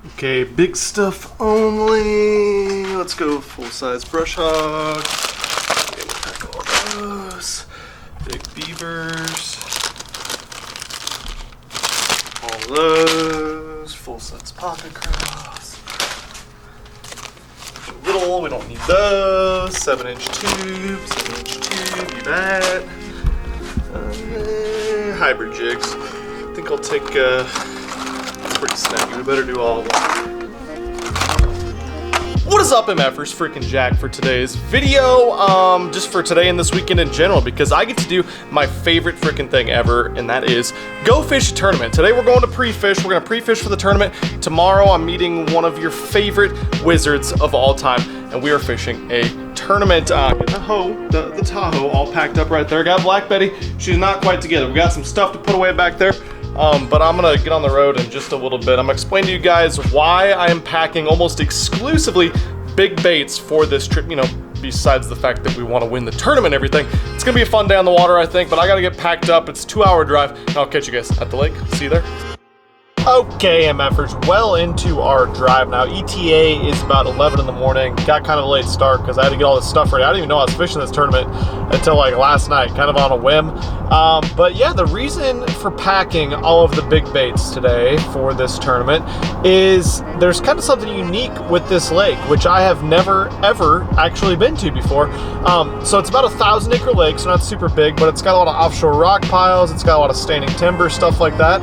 Okay, big stuff only. Let's go full-size brush hog. Okay, we'll pack all those. Big beavers. All those. Full-size pocket cross. Little, we don't need those. 7-inch tube, 7-inch tube, you bet. Hybrid jigs. I think I'll take, pretty snappy. We better do all of them. What is up, MFers? Freaking Jack for today's video. Just for today and this weekend in general, because I get to do my favorite freaking thing ever, and that is go fish a tournament. Today we're going to pre-fish. We're going to pre-fish for the tournament. Tomorrow I'm meeting one of your favorite wizards of all time, and we are fishing a tournament. The Tahoe all packed up right there. Got Black Betty. She's not quite together. We got some stuff to put away back there. But I'm gonna get on the road in just a little bit. I'm gonna explain to you guys why I am packing almost exclusively big baits for this trip, you know, besides the fact that we want to win the tournament and everything. It's gonna be a fun day on the water, I think, but I gotta get packed up. It's a 2-hour drive, and I'll catch you guys at the lake. See you there. Okay, MFers, well into our drive now. ETA is about 11 in the morning. Got kind of a late start because I had to get all this stuff ready. I didn't even know I was fishing this tournament until like last night, kind of on a whim. But yeah, the reason for packing all of the big baits today for this tournament is there's kind of something unique with this lake, which I have never, ever actually been to before. So it's about a 1,000-acre lake, so not super big, but it's got a lot of offshore rock piles. It's got a lot of standing timber, stuff like that.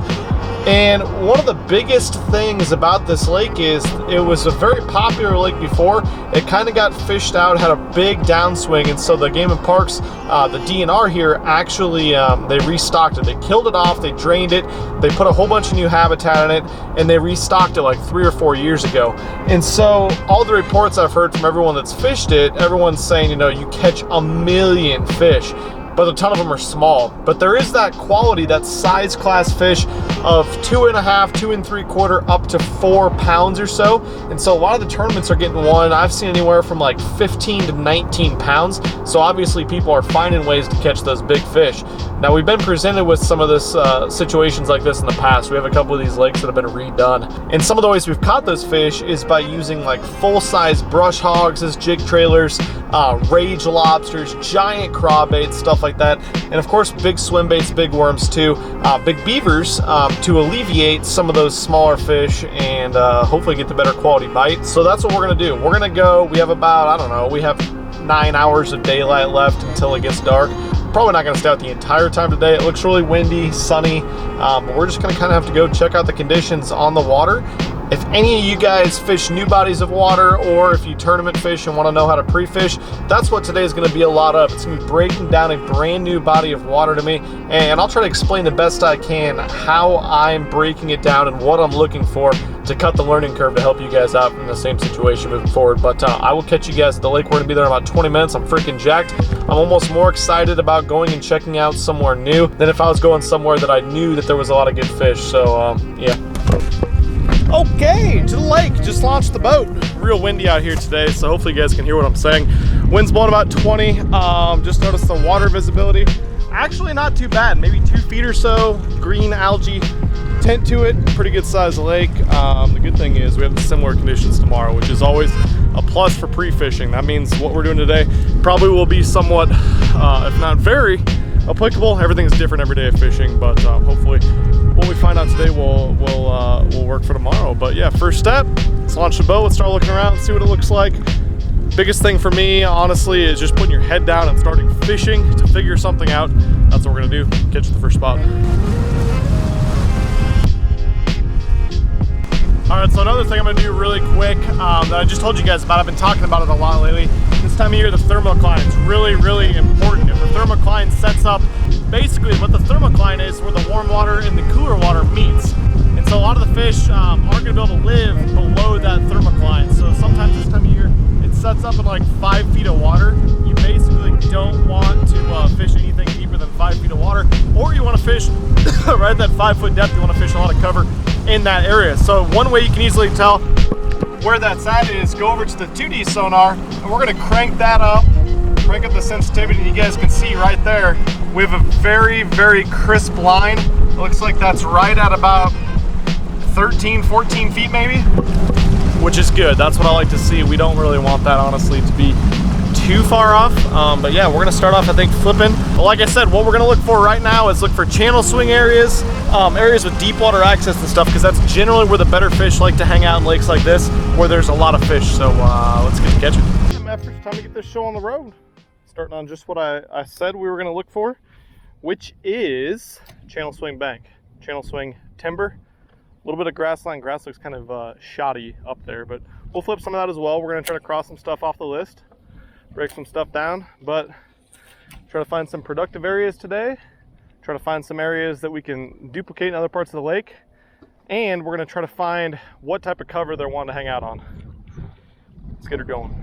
And one of the biggest things about this lake is it was a very popular lake before. It kind of got fished out, had a big downswing, and so the Game and Parks, the DNR here, actually they restocked it. They killed it off, they drained it, they put a whole bunch of new habitat in it, and they restocked it like 3 or 4 years ago. And so all the reports I've heard from everyone that's fished it, everyone's saying, you know, you catch 1 million fish, but a ton of them are small. But there is that quality, that size class fish of 2.5, 2 3/4 up to 4 pounds or so. And so a lot of the tournaments are getting one. I've seen anywhere from like 15 to 19 pounds. So obviously people are finding ways to catch those big fish. Now we've been presented with some of this situations like this in the past. We have a couple of these lakes that have been redone. And some of the ways we've caught those fish is by using like full-size brush hogs as jig trailers, rage lobsters, giant crawbaits, stuff like that. And of course, big swim baits, big worms too, big beavers to alleviate some of those smaller fish and hopefully get the better quality bite. So that's what we're gonna do. We're gonna go, we have about, I don't know, we have 9 hours of daylight left until it gets dark. Probably not gonna stay out the entire time today. It looks really windy, sunny, but we're just gonna kind of have to go check out the conditions on the water. If any of you guys fish new bodies of water, or if you tournament fish and want to know how to pre-fish, that's what today is going to be a lot of. It's going to be breaking down a brand new body of water to me, and I'll try to explain the best I can how I'm breaking it down and what I'm looking for to cut the learning curve to help you guys out in the same situation moving forward. But I will catch you guys at the lake. We're going to be there in about 20 minutes. I'm freaking jacked. I'm almost more excited about going and checking out somewhere new than if I was going somewhere that I knew that there was a lot of good fish. So yeah. Okay, to the lake, just launched the boat. Real windy out here today, so hopefully you guys can hear what I'm saying. Wind's blowing about 20. Just noticed the water visibility. Actually not too bad, maybe 2 feet or so. Green algae tint to it, pretty good size lake. The good thing is we have similar conditions tomorrow, which is always a plus for pre-fishing. That means what we're doing today probably will be somewhat, if not very, applicable. Everything's different every day of fishing, but hopefully what we find out today will work for tomorrow. But yeah, first step, let's launch the boat, let's start looking around, see what it looks like. Biggest thing for me, honestly, is just putting your head down and starting fishing to figure something out. That's what we're gonna do, catch the first spot. All right, so another thing I'm gonna do really quick that I just told you guys about, I've been talking about it a lot lately. This time of year, the thermocline is really, really important. If the thermocline sets up, basically what the thermocline is where the warm water and the cooler water meets. And so a lot of the fish aren't gonna be able to live below that thermocline. So sometimes this time of year, it sets up at like 5 feet of water. You basically don't want to fish anything deeper than 5 feet of water, or you wanna fish right at that 5-foot depth, you wanna fish a lot of cover in that area. So one way you can easily tell where that's at is go over to the 2D sonar, and we're gonna crank that up, crank up the sensitivity, and you guys can see right there, we have a very, very crisp line. It looks like that's right at about 13, 14 feet maybe, which is good. That's what I like to see. We don't really want that, honestly, to be too far off. But yeah, we're gonna start off, I think, flipping. But like I said, what we're gonna look for right now is look for channel swing areas, areas with deep water access and stuff, because that's generally where the better fish like to hang out in lakes like this, where there's a lot of fish. So let's get catching. After it's time to get this show on the road. Starting on just what I said we were gonna look for, which is channel swing bank, channel swing timber, a little bit of grassland. Grass looks kind of shoddy up there, but we'll flip some of that as well. We're gonna try to cross some stuff off the list, break some stuff down, but try to find some productive areas today, try to find some areas that we can duplicate in other parts of the lake, and we're gonna try to find what type of cover they're wanting to hang out on. Let's get her going.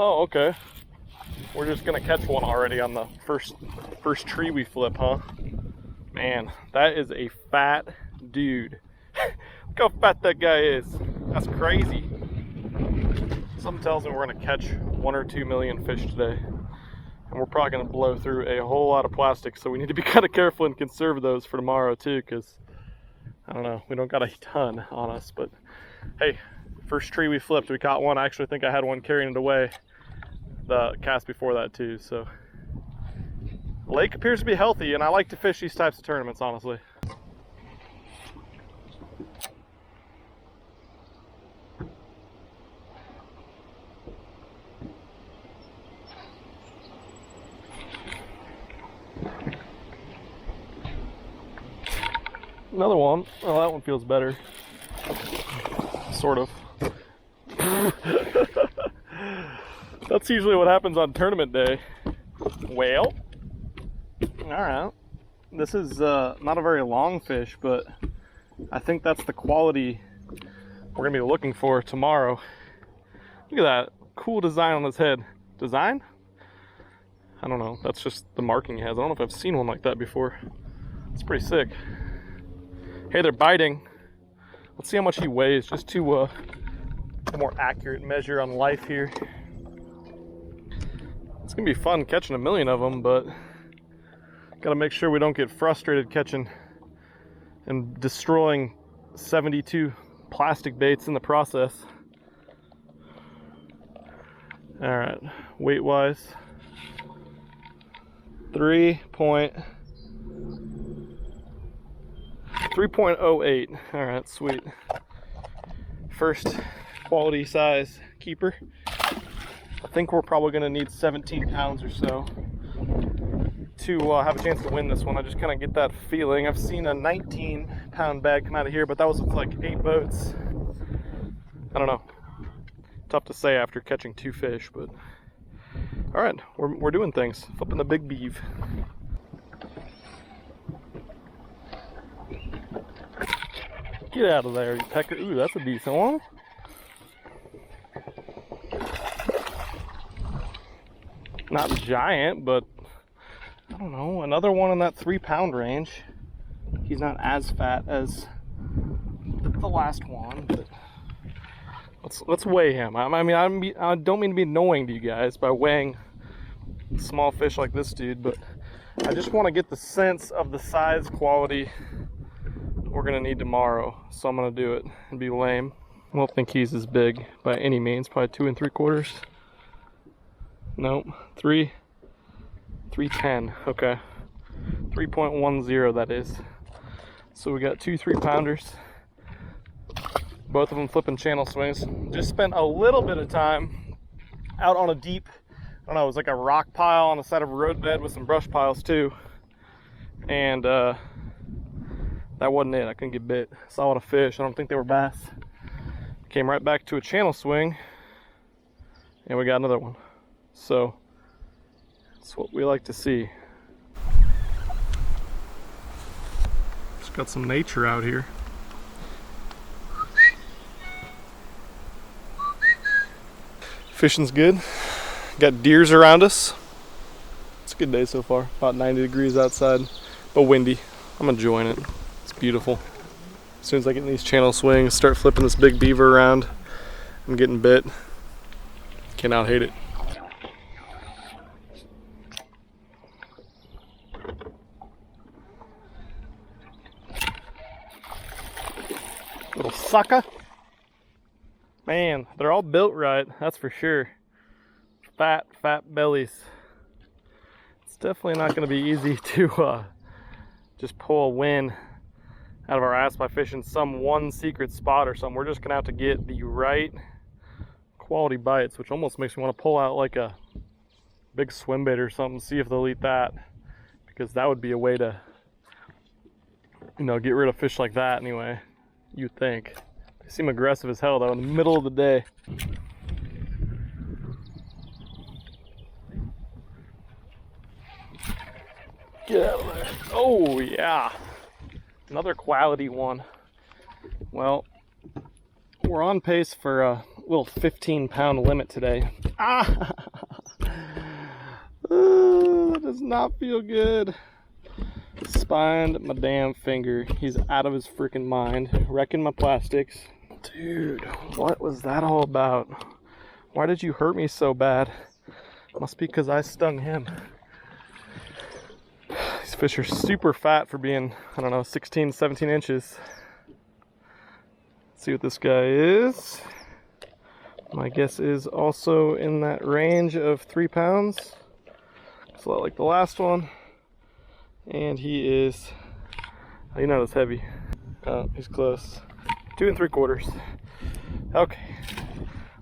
Oh, okay. We're just gonna catch one already on the first tree we flip, huh? Man, that is a fat dude. Look how fat that guy is. That's crazy. Something tells me we're gonna catch 1 or 2 million fish today. And we're probably gonna blow through a whole lot of plastic, so we need to be kind of careful and conserve those for tomorrow too, because I don't know, we don't got a ton on us. But hey, first tree we flipped, we caught one. I actually think I had one carrying it away the cast before that too. So the lake appears to be healthy, and I like to fish these types of tournaments, honestly. Another one. Oh, that one feels better. Sort of. That's usually what happens on tournament day. Well, alright. This is not a very long fish, but I think that's the quality we're going to be looking for tomorrow. Look at that. Cool design on his head. Design? I don't know. That's just the marking he has. I don't know if I've seen one like that before. It's pretty sick. Hey, they're biting. Let's see how much he weighs, just to a more accurate measure on life here. It's gonna be fun catching 1 million of them, but gotta make sure we don't get frustrated catching and destroying 72 plastic baits in the process. All right, weight wise, 3.08. All right, sweet. First quality size keeper. I think we're probably gonna need 17 pounds or so to have a chance to win this one. I just kind of get that feeling. I've seen a 19-pound bag come out of here, but that was with like 8 boats. I don't know. Tough to say after catching 2 fish, but all right, we're doing things. Flipping the big beeve. Get out of there, you pecker. Ooh, that's a decent one. Not giant, but I don't know, another one in that 3-pound range. He's not as fat as the last one, but let's weigh him. I mean, I don't mean to be annoying to you guys by weighing small fish like this dude, but I just want to get the sense of the size quality we're gonna need tomorrow, so I'm gonna do it and be lame. I don't think he's as big by any means, probably 2 3/4. Nope, 310. Okay, 3.10 that is. So we got 2 3-pounders, both of them flipping channel swings. Just spent a little bit of time out on a deep, I don't know, it was like a rock pile on the side of a roadbed with some brush piles too, and that wasn't it. I couldn't get bit. Saw a lot of fish. I don't think they were bass. Came right back to a channel swing, and we got another one. So that's what we like to see. Just got some nature out here. Fishing's good. Got deers around us. It's a good day so far. About 90 degrees outside, but windy. I'm enjoying it. It's beautiful. As soon as I get in these channel swings, start flipping this big beaver around, I'm getting bit. Cannot hate it. sucker. Man, they're all built right, that's for sure. Fat bellies. It's definitely not going to be easy to just pull a win out of our ass by fishing some one secret spot or something. We're just going to have to get the right quality bites, which almost makes me want to pull out like a big swim bait or something, see if they'll eat that, because that would be a way to, you know, get rid of fish like that anyway, you'd think. They seem aggressive as hell though in the middle of the day. Get out of there. Oh yeah, another quality one. Well, we're on pace for a little 15-pound limit today. Ah! That does not feel good. Spined my damn finger. He's out of his freaking mind, wrecking my plastics. Dude, what was that all about? Why did you hurt me so bad? Must be because I stung him. These fish are super fat for being, I don't know, 16, 17 inches. Let's see what this guy is. My guess is also in that range of 3 pounds. It's a lot like the last one. And he is, he's not as heavy. Oh, he's close. 2 3/4. Okay.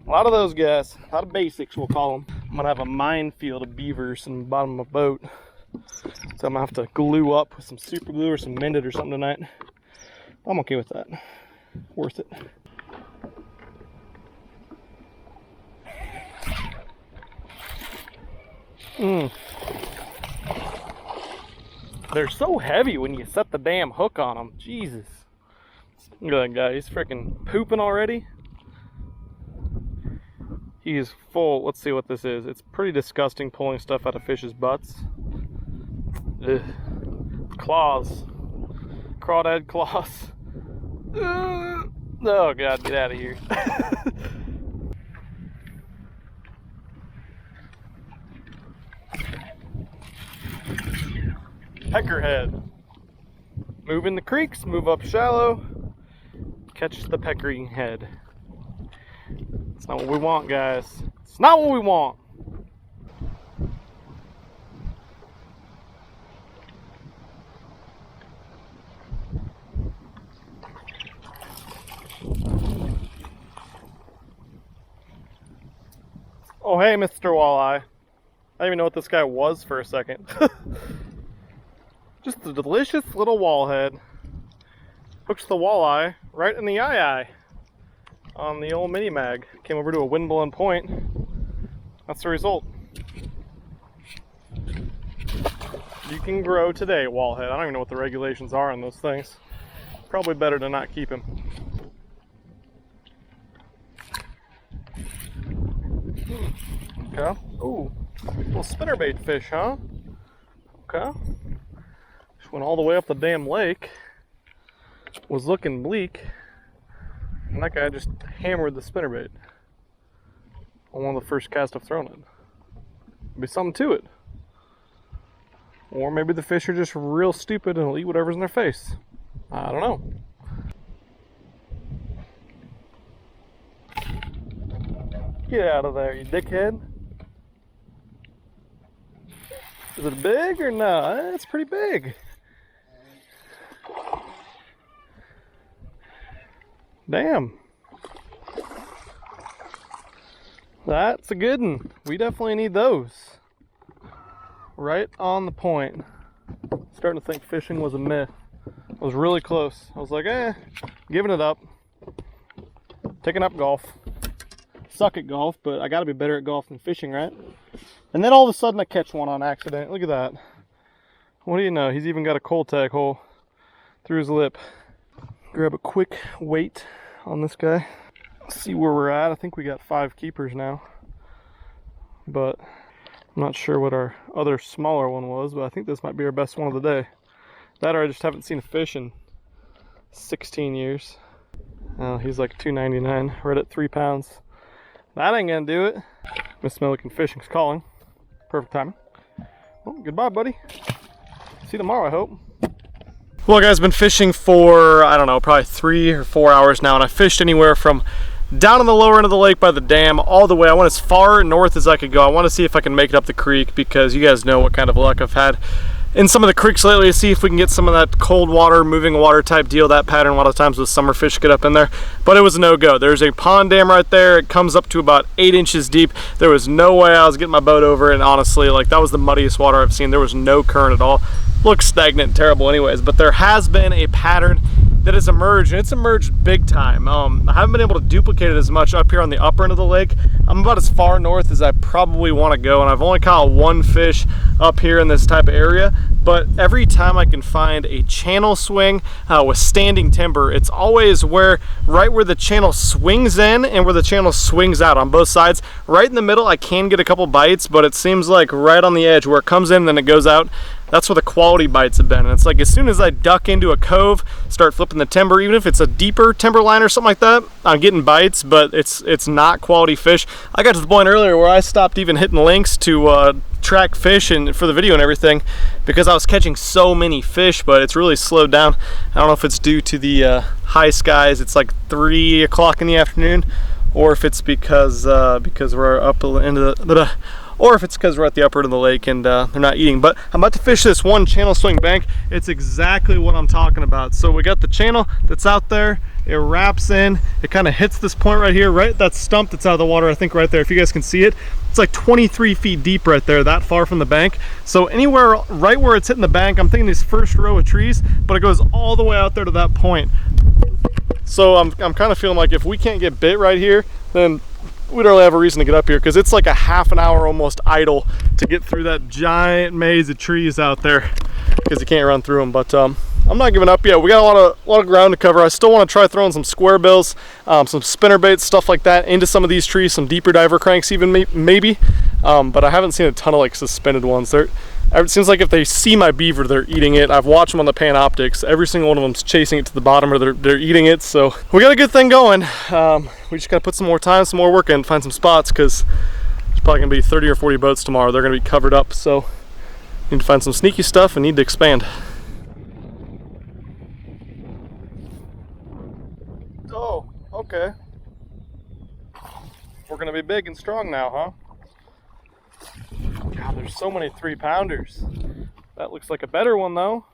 A lot of those guys, a lot of basics we'll call them. I'm gonna have a minefield of beavers in the bottom of my boat. So I'm gonna have to glue up with some super glue or some Mended or something tonight. I'm okay with that. Worth it. They're so heavy when you set the damn hook on them. Jesus. Look at that guy. He's freaking pooping already. He is full. Let's see what this is. It's pretty disgusting pulling stuff out of fish's butts. Ugh. Claws. Crawdad claws. Ugh. Oh God, get out of here. Peckerhead. Move in the creeks, move up shallow, catch the peckering head. It's not what we want, guys. It's not what we want. Oh, hey, Mr. Walleye. I didn't even know what this guy was for a second. Just a delicious little wallhead. Hooks the walleye right in the eye on the old mini mag. Came over to a wind-blown point. That's the result. You can grow today, wallhead. I don't even know what the regulations are on those things. Probably better to not keep him. Okay. Ooh, little spinnerbait fish, huh? Okay. Just went all the way up the damn lake. Was looking bleak. And that guy just hammered the spinnerbait on one of the first casts I've thrown it. Be something to it. Or maybe the fish are just real stupid and will eat whatever's in their face. I don't know. Get out of there, you dickhead. Is it big or no? It's pretty big. Damn. That's a good one. We definitely need those. Right on the point. Starting to think fishing was a myth. I was really close. I was like, giving it up. Taking up golf. Suck at golf, but I gotta be better at golf than fishing, right? And then all of a sudden I catch one on accident. Look at that. What do you know? He's even got a cold tag hole through his lip. Grab a quick weight on this guy. See where we're at. I think we got 5 keepers now. But I'm not sure what our other smaller one was, but I think this might be our best one of the day. That or I just haven't seen a fish in 16 years. Oh, he's like $2.99, right at 3 pounds. That ain't gonna do it. Miss Milliken Fishing's calling. Perfect timing. Well, goodbye, buddy. See you tomorrow, I hope. Well guys, I've been fishing for, I don't know, probably 3 or 4 hours now, and I fished anywhere from down on the lower end of the lake by the dam all the way. I went as far north as I could go. I want to see if I can make it up the creek, because you guys know what kind of luck I've had in some of the creeks lately, to see if we can get some of that cold water, moving water type deal, that pattern. A lot of times with summer fish get up in there, but it was a no-go. There's a pond dam right there. It comes up to about 8 inches deep. There was no way I was getting my boat over, and honestly, like, that was the muddiest water I've seen. There was no current at all. Looks stagnant and terrible anyways, but there has been a pattern that has emerged, and it's emerged big time. I haven't been able to duplicate it as much up here on the upper end of the lake. I'm about as far north as I probably want to go, and I've only caught 1 fish up here in this type of area, but every time I can find a channel swing with standing timber, it's always right where the channel swings in and where the channel swings out on both sides. Right in the middle, I can get a couple bites, but it seems like right on the edge where it comes in and then it goes out, that's where the quality bites have been. And it's like as soon as I duck into a cove, start flipping the timber, even if it's a deeper timber line or something like that, I'm getting bites, but it's not quality fish. I got to the point earlier where I stopped even hitting links to track fish and for the video and everything, because I was catching so many fish, but it's really slowed down. I don't know if it's due to the high skies. It's like 3 o'clock in the afternoon, or if it's because we're up into the or if it's because we're at the upper end of the lake and they're not eating. But I'm about to fish this one channel swing bank. It's exactly what I'm talking about. So we got the channel that's out there, it wraps in, it kind of hits this point right here, right? That stump that's out of the water, I think right there, if you guys can see it. It's like 23 feet deep right there, that far from the bank. So anywhere right where it's hitting the bank, I'm thinking this first row of trees, but it goes all the way out there to that point. So I'm kind of feeling like if we can't get bit right here, then we don't really have a reason to get up here, because it's like a half an hour almost idle to get through that giant maze of trees out there, because you can't run through them. But I'm not giving up yet. We got a lot of ground to cover. I still want to try throwing some square bills, some spinner baits, stuff like that into some of these trees, some deeper diver cranks even maybe. But I haven't seen a ton of like suspended ones. It seems like if they see my beaver, they're eating it. I've watched them on the Panoptics. Every single one of them's chasing it to the bottom, or they're eating it. So we got a good thing going. We just got to put some more time, some more work in, find some spots, because there's probably going to be 30 or 40 boats tomorrow. They're going to be covered up. So need to find some sneaky stuff and need to expand. Oh, okay. We're going to be big and strong now, huh? God, there's so many 3-pounders. That looks like a better one though.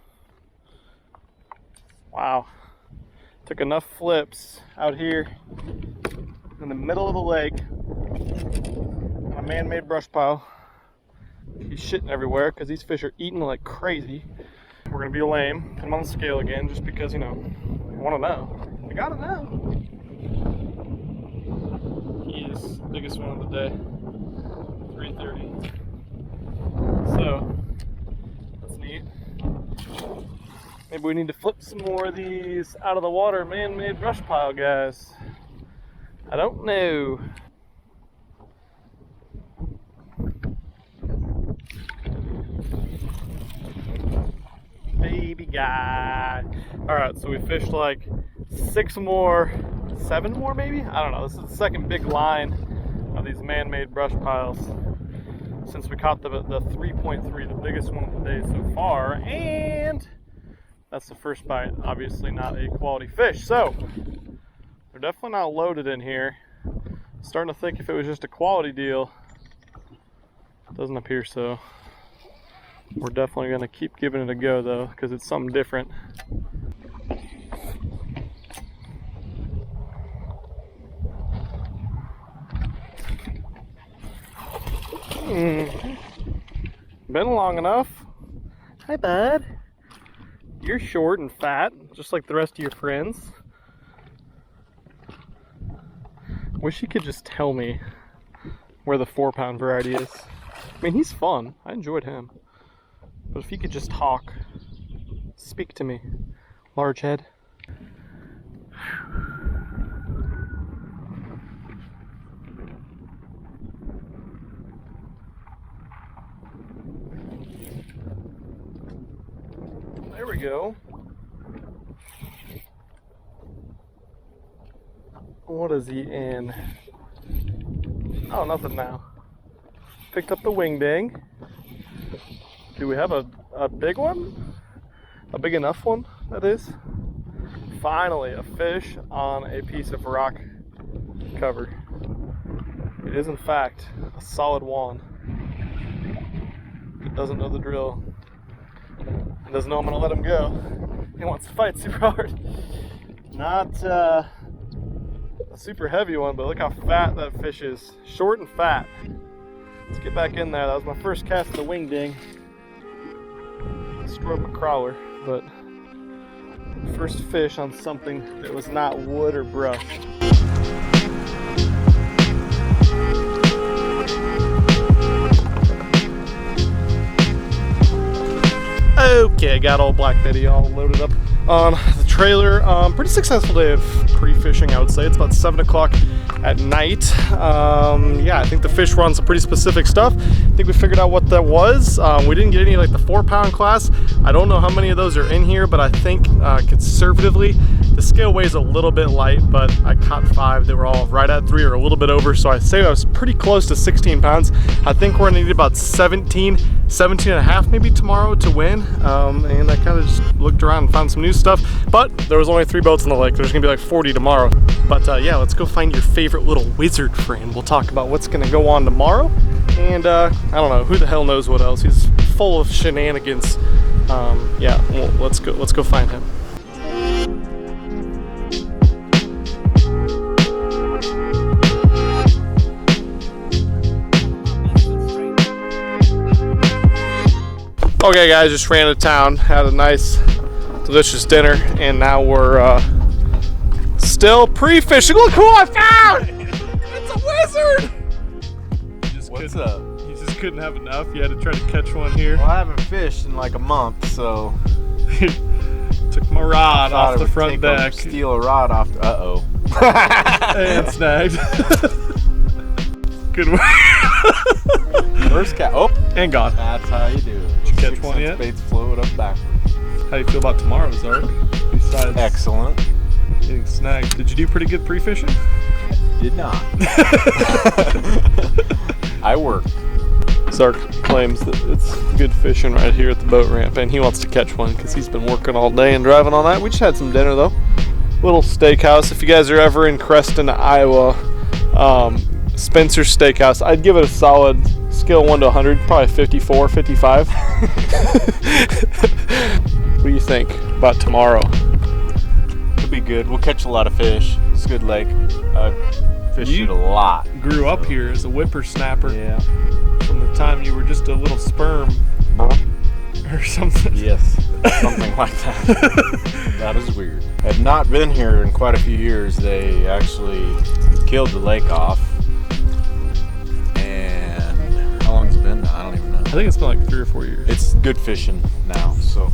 Wow. Took enough flips out here in the middle of the lake on a man-made brush pile. He's shitting everywhere because these fish are eating like crazy. We're gonna be lame. Put him on the scale again just because, you know, we want to know. We gotta know. He is the biggest one of the day. 330. So that's neat. Maybe we need to flip some more of these out of the water man-made brush pile guys. I don't know. Baby guy. Alright, so we fished like 7 more maybe? I don't know. This is the second big line of these man-made brush piles since we caught the 3.3, the biggest one of the day so far, and that's the first bite. Obviously not a quality fish, so they're definitely not loaded in here. Starting to think if it was just a quality deal. Doesn't appear so. We're definitely going to keep giving it a go though, because it's something different. Been long enough. Hi, bud. You're short and fat, just like the rest of your friends. Wish he could just tell me where the 4-pound variety is. I mean, he's fun. I enjoyed him. But if he could just talk, speak to me, large head. There we go. What is he in? Oh, nothing now. Picked up the wing ding. Do we have a big one? A big enough one, that is. Finally, a fish on a piece of rock cover. It is in fact a solid wand. He doesn't know the drill. He doesn't know I'm gonna let him go. He wants to fight super hard. Not a super heavy one, but look how fat that fish is. Short and fat. Let's get back in there. That was my first cast of the wing ding. Screw up my crawler, but first fish on something that was not wood or brush. Okay, I got old Black Betty all loaded up on the trailer. Pretty successful day of pre-fishing, I would say. It's about 7 o'clock at night. Yeah, I think the fish were on some pretty specific stuff. I think we figured out what that was. We didn't get any like the 4-pound class. I don't know how many of those are in here, but I think conservatively the scale weighs a little bit light, but I caught 5. They were all right at 3 or a little bit over, so I'd say I was pretty close to 16 pounds. I think we're gonna need about 17 and a half maybe tomorrow to win. And I kind of just looked around and found some new stuff, but there was only 3 boats in the lake. There's gonna be like 40 tomorrow. But yeah, let's go find your favorite little wizard friend. We'll talk about what's gonna go on tomorrow. And I don't know, who the hell knows what else. He's full of shenanigans. Yeah, well, let's go find him. Okay guys, just ran to town, had a nice delicious dinner, and now we're still pre-fishing. Look who I found! It's a wizard! What's up? You just couldn't have enough. You had to try to catch one here. Well, I haven't fished in like a month, so took my rod off the front deck. Steal a rod off. Uh-oh. And snagged. Good work. First cat. Oh, and gone. that's how you do it. Did you catch one yet? Baits float up backwards. How do you feel about tomorrow, Zark? Besides excellent. Getting snagged. Did you do pretty good pre-fishing? Did not. I worked. Zark claims that it's good fishing right here at the boat ramp, and he wants to catch one because he's been working all day and driving all night. We just had some dinner though. Little steakhouse. If you guys are ever in Creston, Iowa, Spencer's Steakhouse, I'd give it a solid scale 1 to 100, probably 54, 55. What do you think about tomorrow? It'll be good. We'll catch a lot of fish. It's a good lake. Fished it a lot. Grew up here as a whippersnapper. Yeah. From the time you were just a little sperm or something. Yes, something like that. That is weird. I've not been here in quite a few years. They actually killed the lake off. And how long has it been? I don't even know. I think it's been like 3 or 4 years. It's good fishing now, so.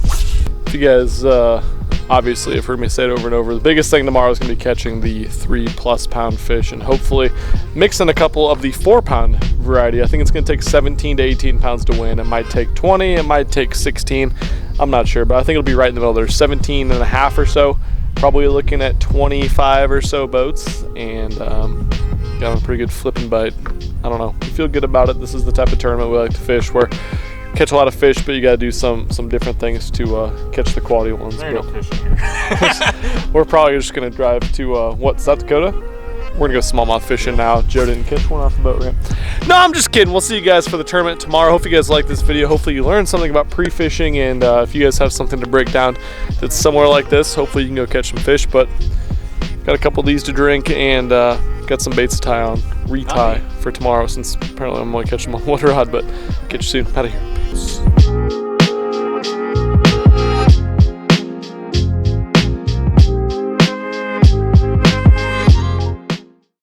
If you guys obviously have heard me say it over and over, the biggest thing tomorrow is going to be catching the 3+ pound fish and hopefully mixing a couple of the 4-pound variety. I think it's going to take 17 to 18 pounds to win. It might take 20, it might take 16. I'm not sure, but I think it'll be right in the middle. There's 17 and a half or so. Probably looking at 25 or so boats, and got a pretty good flipping bite. I don't know. We feel good about it. This is the type of tournament we like to fish where catch a lot of fish, but you got to do some different things to catch the quality ones. There ain't no fishing here. We're probably just going to drive to, South Dakota? We're going to go smallmouth fishing now. Joe didn't catch one off the boat ramp. No, I'm just kidding. We'll see you guys for the tournament tomorrow. Hope you guys like this video. Hopefully you learned something about pre-fishing, and if you guys have something to break down that's somewhere like this, hopefully you can go catch some fish. But got a couple of these to drink, and got some baits to tie on, retie for tomorrow, since apparently I'm only catching them on one rod. But catch you soon. Out of here. Peace.